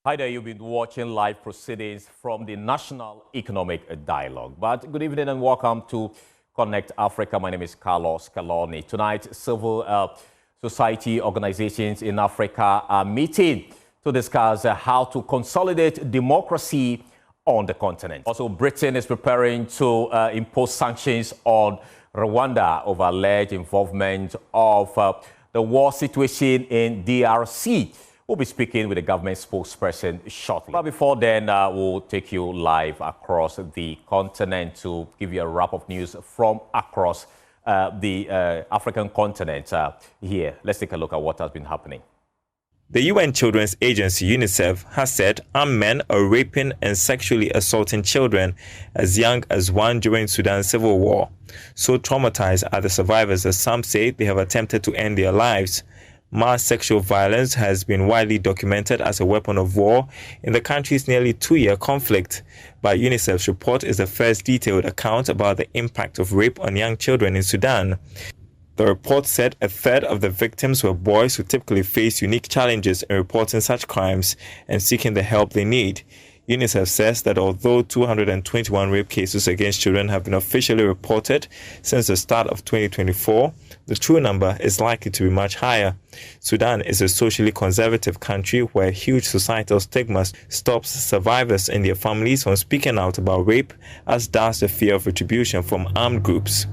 Hi there, you've been watching live proceedings from the National Economic Dialogue. But good evening and welcome to Connect Africa. My name is Carlos Caloni. Tonight, civil society organizations in Africa are meeting to discuss how to consolidate democracy on the continent. Also, Britain is preparing to impose sanctions on Rwanda over alleged involvement of the war situation in DRC. We'll be speaking with the government spokesperson shortly. But before then, we'll take you live across the continent to give you a wrap of news from across the African continent here. Let's take a look at what has been happening. The UN Children's Agency, UNICEF, has said armed men are raping and sexually assaulting children as young as one during Sudan's civil war. So traumatized are the survivors that some say they have attempted to end their lives. Mass sexual violence has been widely documented as a weapon of war in the country's nearly 2-year conflict. But UNICEF's report is the first detailed account about the impact of rape on young children in Sudan. The report said a third of the victims were boys who typically face unique challenges in reporting such crimes and seeking the help they need. UNICEF says that although 221 rape cases against children have been officially reported since the start of 2024, the true number is likely to be much higher. Sudan is a socially conservative country where huge societal stigma stops survivors and their families from speaking out about rape, as does the fear of retribution from armed groups.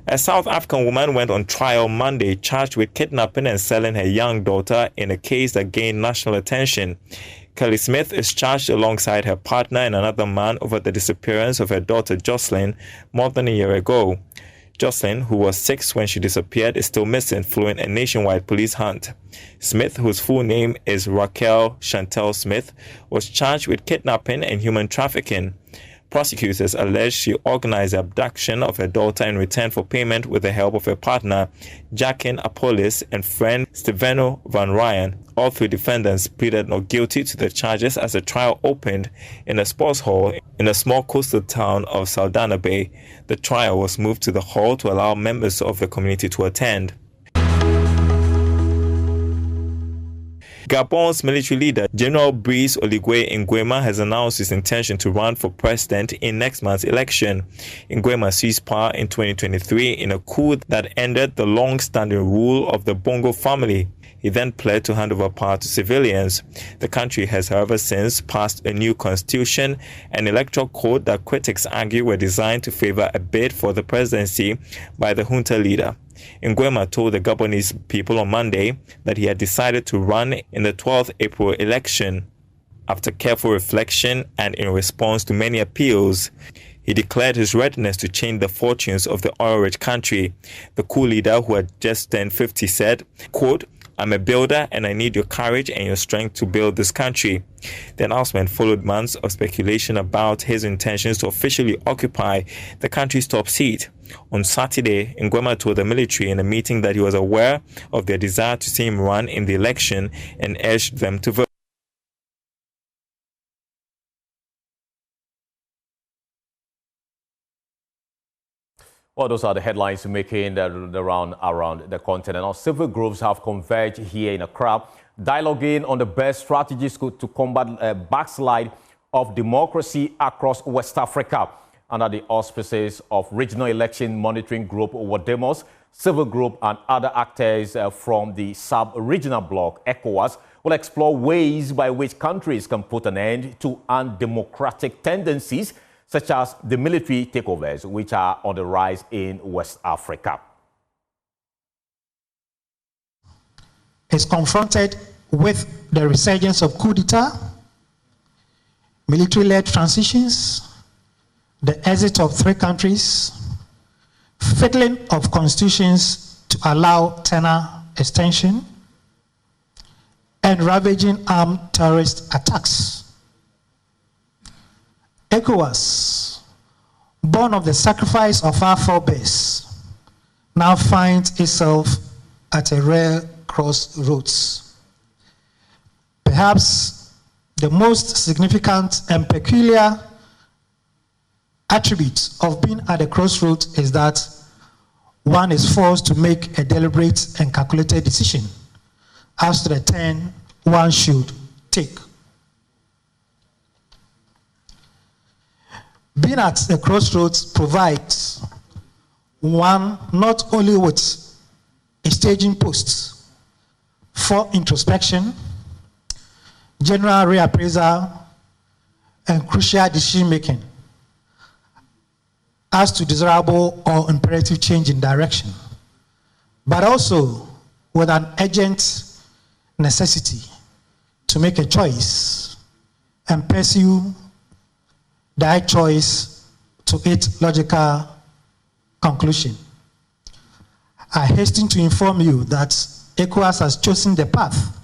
A South African woman went on trial Monday charged with kidnapping and selling her young daughter in a case that gained national attention. Kelly Smith is charged alongside her partner and another man over the disappearance of her daughter Jocelyn more than a year ago. Jocelyn, who was 6 when she disappeared, is still missing following a nationwide police hunt. Smith, whose full name is Raquel Chantel Smith, was charged with kidnapping and human trafficking. Prosecutors allege she organized the abduction of her daughter in return for payment with the help of her partner, Jacqueline Apollis, and friend Steveno Van Ryan. All 3 defendants pleaded not guilty to the charges as the trial opened in a sports hall in a small coastal town of Saldanha Bay. The trial was moved to the hall to allow members of the community to attend. Gabon's military leader, General Brice Oligui Nguema, has announced his intention to run for president in next month's election. Nguema seized power in 2023 in a coup that ended the long-standing rule of the Bongo family. He then pled to hand over power to civilians. The country has, however, since passed a new constitution and electoral code that critics argue were designed to favor a bid for the presidency by the junta leader. Nguema told the Gabonese people on Monday that he had decided to run in the 12th April election. After careful reflection and in response to many appeals, he declared his readiness to change the fortunes of the oil-rich country. The coup leader, who had just turned 50, said, quote, "I'm a builder and I need your courage and your strength to build this country." The announcement followed months of speculation about his intentions to officially occupy the country's top seat. On Saturday, Nguema told the military in a meeting that he was aware of their desire to see him run in the election and urged them to vote. Well, those are the headlines making the round around the continent. Now, civil groups have converged here in Accra, dialoguing on the best strategies to combat a backslide of democracy across West Africa. Under the auspices of Regional Election Monitoring Group, WADEMOS, civil group and other actors from the sub-regional bloc, ECOWAS, will explore ways by which countries can put an end to undemocratic tendencies such as the military takeovers, which are on the rise in West Africa. Is confronted with the resurgence of coup d'etat, military-led transitions, the exit of 3 countries, fiddling of constitutions to allow tenure extension, and ravaging armed terrorist attacks. ECOWAS, born of the sacrifice of our forebears, now finds itself at a rare crossroads. Perhaps the most significant and peculiar attribute of being at a crossroads is that one is forced to make a deliberate and calculated decision as to the 10 one should take. Being at the crossroads provides one not only with a staging post for introspection, general reappraisal, and crucial decision-making as to desirable or imperative change in direction, but also with an urgent necessity to make a choice and pursue that choice to its logical conclusion. I hasten to inform you that ECOWAS has chosen the path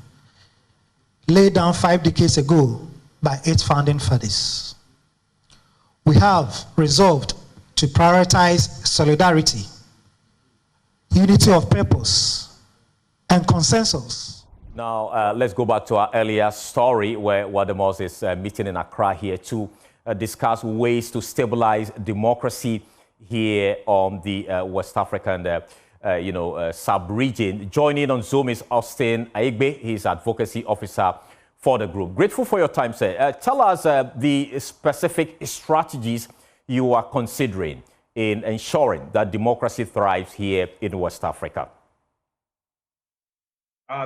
laid down 5 decades ago by its founding fathers. We have resolved to prioritize solidarity, unity of purpose, and consensus. Now, let's go back to our earlier story where Wademos is meeting in Accra here to discuss ways to democracy here on the West African sub-region. Joining on Zoom is Austin Aigbe. He's advocacy officer for the group. Grateful for your time, sir. Tell us the specific strategies you are considering in ensuring that democracy thrives here in West Africa.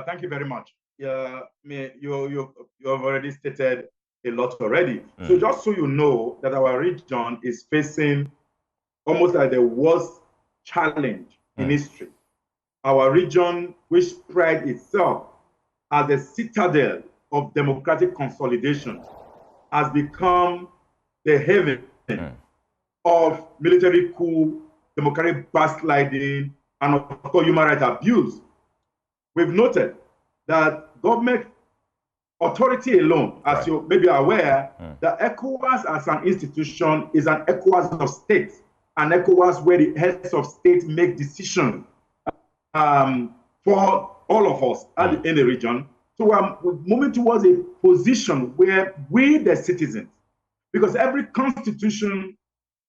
Thank you very much. You have already stated a lot already. So just so you know that our region is facing almost like the worst challenge in history. Our region, which prides itself as a citadel of democratic consolidation, has become the haven of military coup, democratic backsliding, and of course human rights abuse. We've noted that government authority alone, as you may be aware, that ECOWAS as an institution is an ECOWAS of states, an ECOWAS where the heads of state make decisions for all of us in the region. So we're moving towards a position where we, the citizens, because every constitution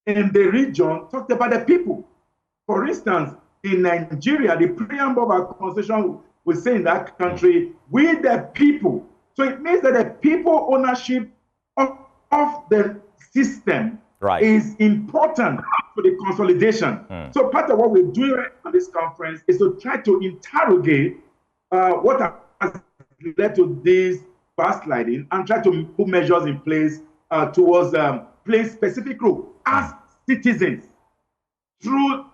in the region talked about the people. For instance, in Nigeria, the preamble of our constitution will say in that country, we the people. So it means that the people ownership of the system is important for the consolidation. So part of what we're doing right on this conference is to try to interrogate what has led to this backsliding and try to put measures in place towards playing specific role as citizens through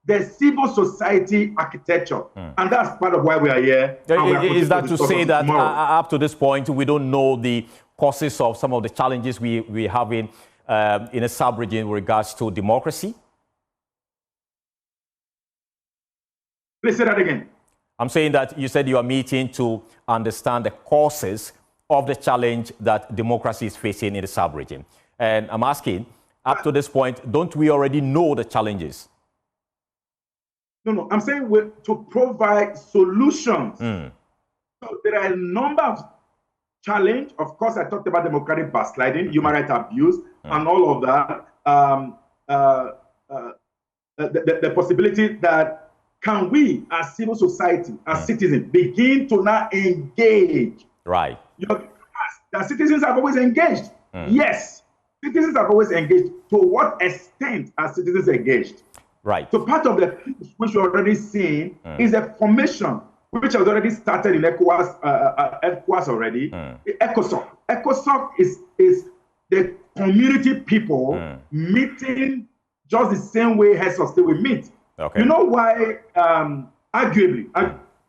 the civil society architecture. And that's part of why we are here. Is that to say that up to this point, we don't know the causes of some of the challenges we have in a sub-region with regards to democracy? Please say that again. I'm saying that you said you are meeting to understand the causes of the challenge that democracy is facing in the sub-region. And I'm asking, up to this point, don't we already know the challenges? No, I'm saying to provide solutions. So there are a number of challenges. Of course, I talked about democratic backsliding, human rights abuse, and all of that. The possibility that can we, as civil society, as citizens, begin to now engage? Right. The citizens have always engaged. Yes, citizens have always engaged. To what extent are citizens engaged? Right. So part of the which we're already seeing is a formation which has already started in ECOWAS already. ECOSOC. ECOSOC is the community people meeting just the same way heads of state will meet. Okay. You know why, arguably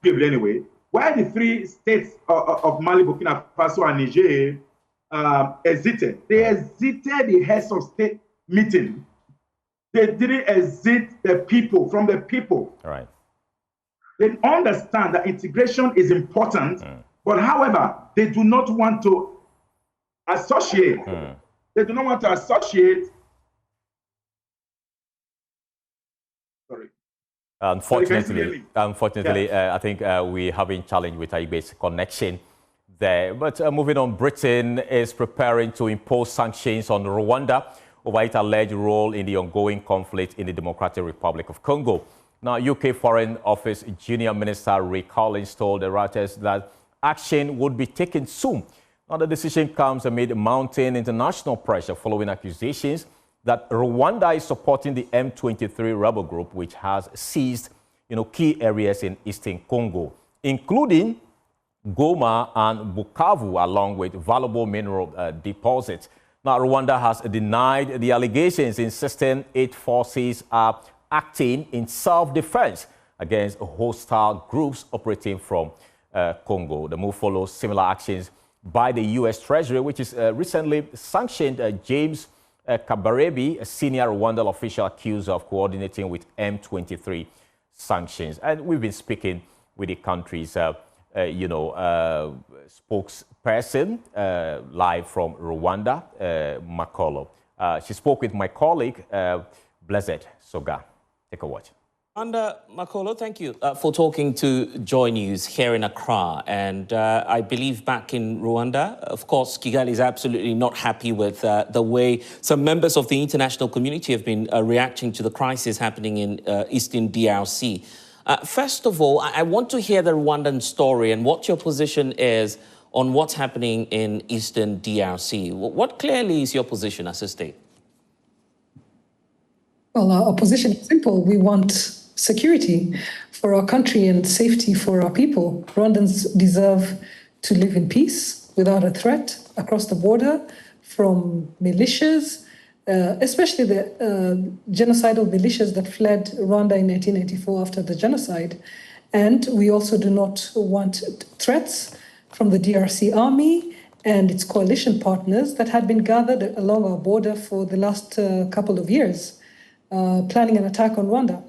anyway, why the 3 states of Mali, Burkina Faso, and Niger exited? They exited the heads of state meeting. They didn't exit the people, from the people. All right. They understand that integration is important, but however, they do not want to associate. They do not want to associate. Sorry. Unfortunately, I think we're having challenge with Aigbe's connection there. But moving on, Britain is preparing to impose sanctions on Rwanda over its alleged role in the ongoing conflict in the Democratic Republic of Congo. Now, UK Foreign Office Junior Minister Rick Collins told the Reuters that action would be taken soon. Now, the decision comes amid mounting international pressure following accusations that Rwanda is supporting the M23 rebel group, which has seized key areas in eastern Congo, including Goma and Bukavu, along with valuable mineral deposits. Now, Rwanda has denied the allegations, insisting its forces are acting in self-defense against hostile groups operating from Congo. The move follows similar actions by the U.S. Treasury, which is recently sanctioned James Kabarebe, a senior Rwandan official accused of coordinating with M23 sanctions. And we've been speaking with the country's spokesperson live from Rwanda, Makolo. She spoke with my colleague, Blessed Soga. Take a watch. And Makolo, thank you for talking to Joy News here in Accra. And I believe back in Rwanda, of course, Kigali is absolutely not happy with the way some members of the international community have been reacting to the crisis happening in eastern DRC. First of all, I want to hear the Rwandan story and what your position is on what's happening in eastern DRC. What clearly is your position as a state? Well, our position is simple. We want security for our country and safety for our people. Rwandans deserve to live in peace without a threat across the border from militias, especially the genocidal militias that fled Rwanda in 1994 after the genocide. And we also do not want threats from the DRC army and its coalition partners that had been gathered along our border for the last couple of years, planning an attack on Rwanda.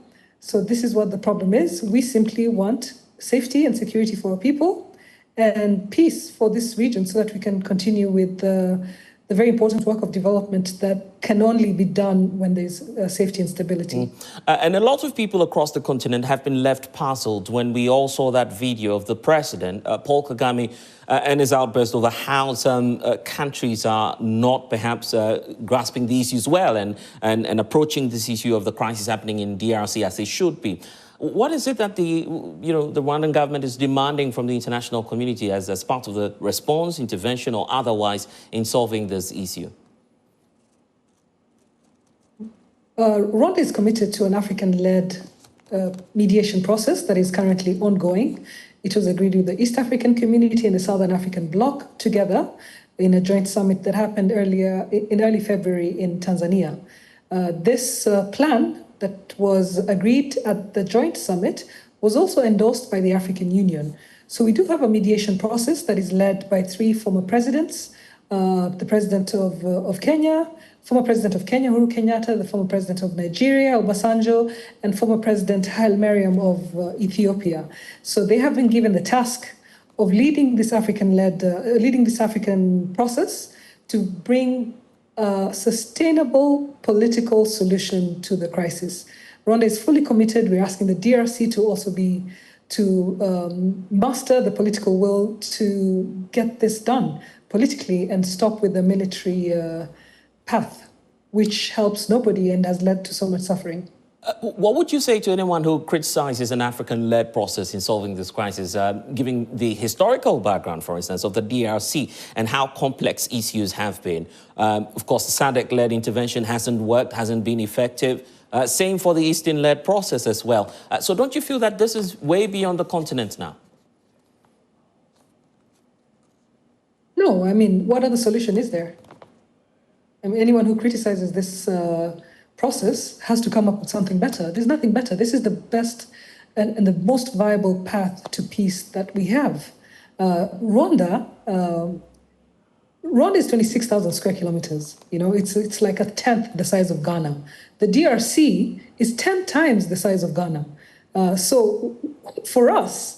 So this is what the problem is. We simply want safety and security for our people and peace for this region so that we can continue with the very important work of development that can only be done when there's safety and stability. And a lot of people across the continent have been left puzzled when we all saw that video of the president, Paul Kagame, and his outburst over how some countries are not perhaps grasping the issues well and approaching this issue of the crisis happening in DRC as they should be. What is it that the Rwandan government is demanding from the international community as part of the response, intervention, or otherwise in solving this issue? Rwanda is committed to an African-led mediation process that is currently ongoing. It was agreed with the East African community and the Southern African Bloc together in a joint summit that happened in early February in Tanzania. This plan that was agreed at the joint summit was also endorsed by the African Union. So we do have a mediation process that is led by three former presidents, the president of Kenya, former president of Kenya, Uhuru Kenyatta, the former president of Nigeria, Obasanjo, and former president Haile Mariam of Ethiopia. So they have been given the task of leading this African process to bring a sustainable political solution to the crisis. Rwanda is fully committed. We're asking the DRC to also muster the political will to get this done politically and stop with the military path, which helps nobody and has led to so much suffering. What would you say to anyone who criticizes an African-led process in solving this crisis, given the historical background, for instance, of the DRC and how complex issues have been? Of course, the SADC-led intervention hasn't worked, hasn't been effective. Same for the Eastern-led process as well. So don't you feel that this is way beyond the continent now? No, I mean, what other solution is there? I mean, anyone who criticizes this process has to come up with something better. There's nothing better. This is the best and the most viable path to peace that we have. Rwanda is 26,000 square kilometers. It's like a tenth the size of Ghana. The DRC is 10 times the size of Ghana. So for us,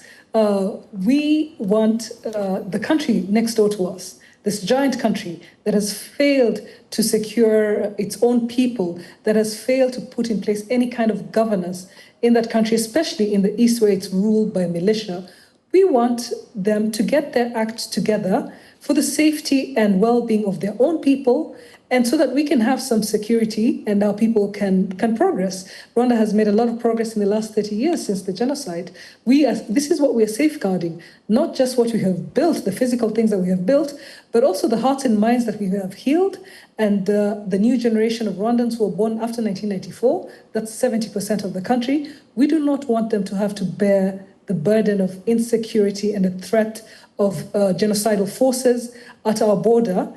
we want the country next door to us, this giant country that has failed to secure its own people, that has failed to put in place any kind of governance in that country, especially in the East where it's ruled by militia. We want them to get their act together for the safety and well-being of their own people and so that we can have some security and our people can progress. Rwanda has made a lot of progress in the last 30 years since the genocide. This is what we are safeguarding, not just what we have built, the physical things that we have built, but also the hearts and minds that we have healed, and the new generation of Rwandans who were born after 1994, that's 70% of the country. We do not want them to have to bear the burden of insecurity and the threat of genocidal forces at our border,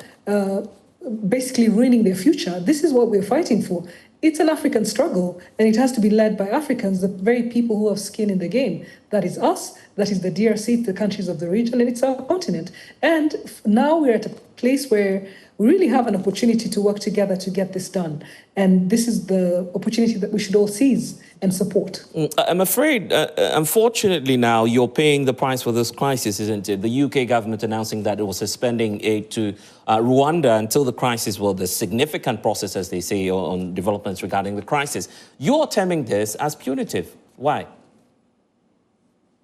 basically ruining their future. This is what we're fighting for. It's an African struggle, and it has to be led by Africans, the very people who have skin in the game. That is us, that is the DRC, the countries of the region, and it's our continent. And now we're at a place where we really have an opportunity to work together to get this done. And this is the opportunity that we should all seize and support. I'm afraid, unfortunately now, you're paying the price for this crisis, isn't it? The UK government announcing that it was suspending aid to Rwanda until the crisis, well, the significant process, as they say, on developments regarding the crisis. You're terming this as punitive. Why?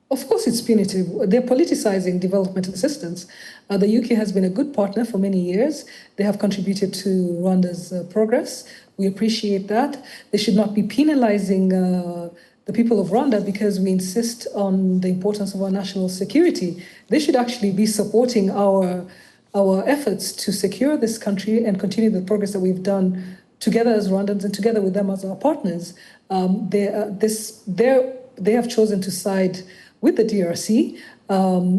Of course it's punitive. They're politicizing development assistance. The UK has been a good partner for many years. They have contributed to Rwanda's progress. We appreciate that. They should not be penalizing the people of Rwanda because we insist on the importance of our national security. They should actually be supporting our efforts to secure this country and continue the progress that we've done together as Rwandans and together with them as our partners. They have chosen to side with the DRC,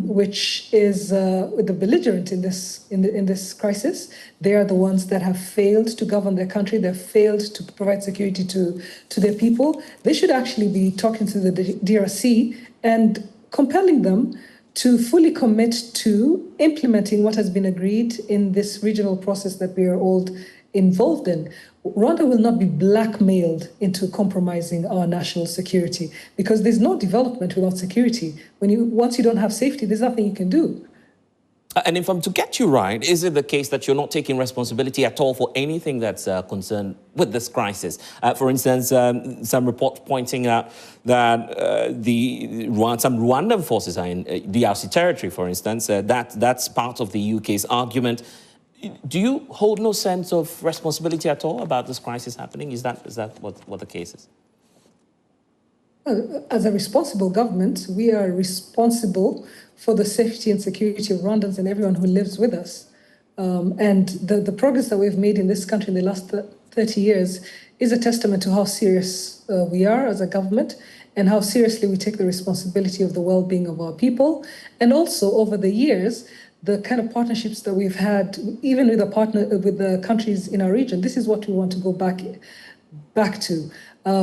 which is the belligerent in this crisis. They are the ones that have failed to govern their country. They've failed to provide security to their people. They should actually be talking to the DRC and compelling them to fully commit to implementing what has been agreed in this regional process that we are all involved in. Rwanda will not be blackmailed into compromising our national security because there's no development without security. Once you don't have safety, there's nothing you can do. And if I'm to get you right, is it the case that you're not taking responsibility at all for anything that's concerned with this crisis? For instance, some reports pointing out that some Rwandan forces are in DRC territory, for instance. That's part of the UK's argument. Do you hold no sense of responsibility at all about this crisis happening? Is that what the case is? As a responsible government, we are responsible for the safety and security of Rwandans and everyone who lives with us. And the progress that we've made in this country in the last 30 years is a testament to how serious we are as a government and how seriously we take the responsibility of the well-being of our people. And also, over the years, the kind of partnerships that we've had, even with the countries in our region, this is what we want to go back to.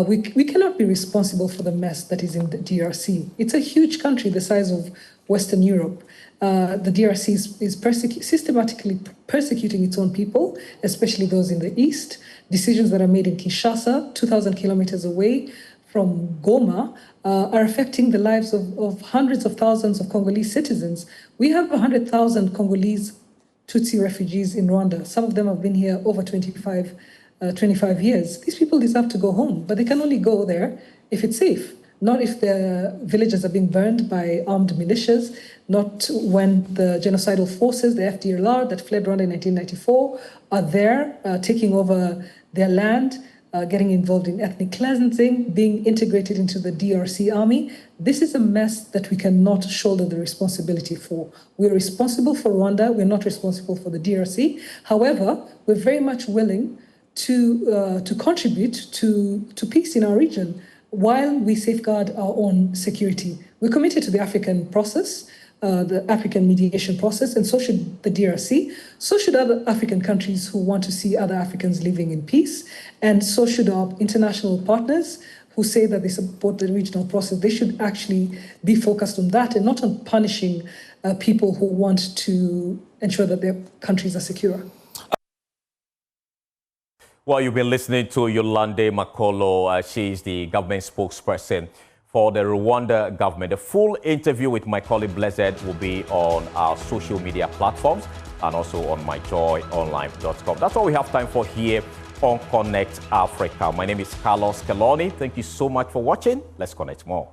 We cannot be responsible for the mess that is in the DRC. It's a huge country the size of Western Europe. The DRC is systematically persecuting its own people, especially those in the east. Decisions that are made in Kinshasa, 2,000 kilometers away from Goma, are affecting the lives of hundreds of thousands of Congolese citizens. We have 100,000 Congolese Tutsi refugees in Rwanda. Some of them have been here over 25 years. These people deserve to go home, but they can only go there if it's safe, not if their villages are being burned by armed militias, not when the genocidal forces, the FDLR that fled Rwanda in 1994, are there taking over their land, getting involved in ethnic cleansing, being integrated into the DRC army. This is a mess that we cannot shoulder the responsibility for. We're responsible for Rwanda. We're not responsible for the DRC. However, we're very much willing to contribute to peace in our region while we safeguard our own security. We're committed to the African process, the African mediation process, and so should the DRC. So should other African countries who want to see other Africans living in peace. And so should our international partners who say that they support the regional process. They should actually be focused on that and not on punishing people who want to ensure that their countries are secure. Well, you've been listening to Yolande Makolo. She's the government spokesperson for the Rwanda government. The full interview with my colleague Blessed will be on our social media platforms and also on myjoyonline.com. That's all we have time for here on Connect Africa. My name is Carlos Scaloni. Thank you so much for watching. Let's connect more.